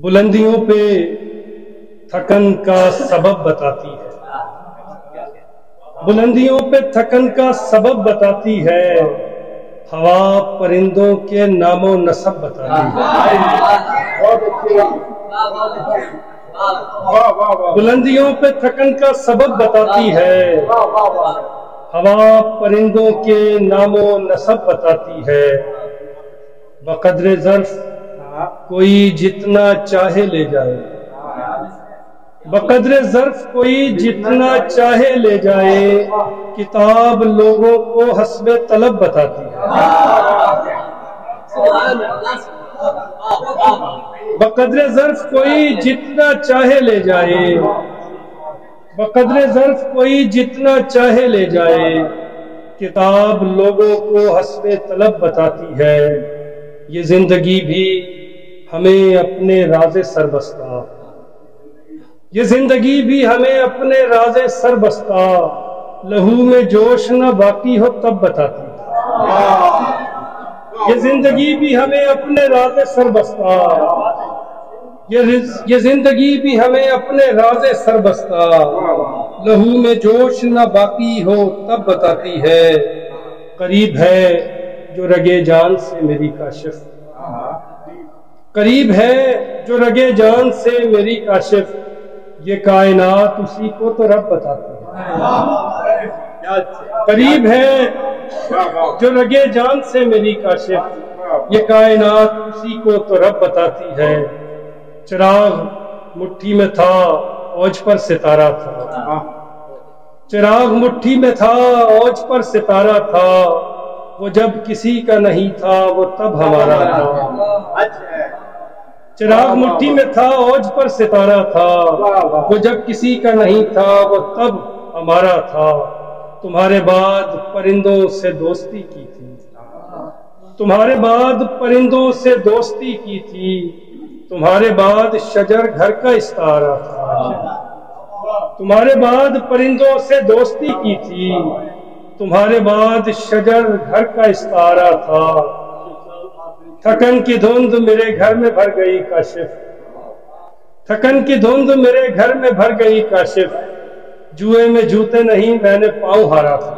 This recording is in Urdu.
بلندیوں پہ تھکن کا سبب بتاتی ہے، بلندیوں پہ تھکن کا سبب بتاتی ہے، ہوا پرندوں کے نام و نسب بتاتی ہے۔ بلندیوں پہ تھکن کا سبب بتاتی ہے، ہوا پرندوں کے نام و نسب بتاتی ہے۔ بقدر ظرف کوئی جتنا چاہے لے جائے، بقدر ظرف کوئی جتنا چاہے لے جائے، کتاب لوگوں کو حسب طلب بتاتی ہے۔ بقدر ظرف کوئی جتنا چاہے لے جائے، بقدر ظرف کوئی جتنا چاہے لے جائے، کتاب لوگوں کو حسب طلب بتاتی ہے۔ یہ زندگی بھی ہمیں اپنے راز سربستہ، یہ زندگی بھی ہمیں اپنے راز سربستہ، لہو میں جوش نہ باقی ہو تب بتاتی ہے۔ یہ زندگی بھی ہمیں اپنے راز سربستہ، یہ زندگی بھی ہمیں اپنے راز سربستہ، لہو میں جوش نہ باقی ہو تب بتاتی ہے۔ قریب ہے جو رگے جان سے میری کاشف، قریب ہے جو رگے جان سے میری کاشف، یہ کائنات اسی کو تو رب بتاتی ہے۔ قریب ہے جو رگے جان سے میری کاشف، یہ کائنات اسی کو تو رب بتاتی ہے۔ چراغ مٹھی میں تھا اوج پر ستارہ تھا، چراغ مٹھی میں تھا اوج پر ستارہ تھا، وہ جب کسی کا نہیں تھا وہ تب ہمارا تھا۔ چراغ مٹھی میں تھا اوج پر ستارہ تھا، وہ جب کسی کا نہیں تھا وہ تب ہمارا تھا۔ تمہارے بعد پرندوں سے دوستی کی تھی، تمہارے بعد پرندوں سے دوستی کی تھی، تمہارے بعد شجر گھر کا استعارہ تھا۔ تمہارے بعد پرندوں سے دوستی کی تھی، تمہارے بعد شجر گھر کا استعارہ تھا۔ تھکن کی دھند میرے گھر میں بھر گئی کاشف، تھکن کی دھند میرے گھر میں بھر گئی کاشف، جوئے میں جوتے نہیں میں نے پاؤں ہارا تھا۔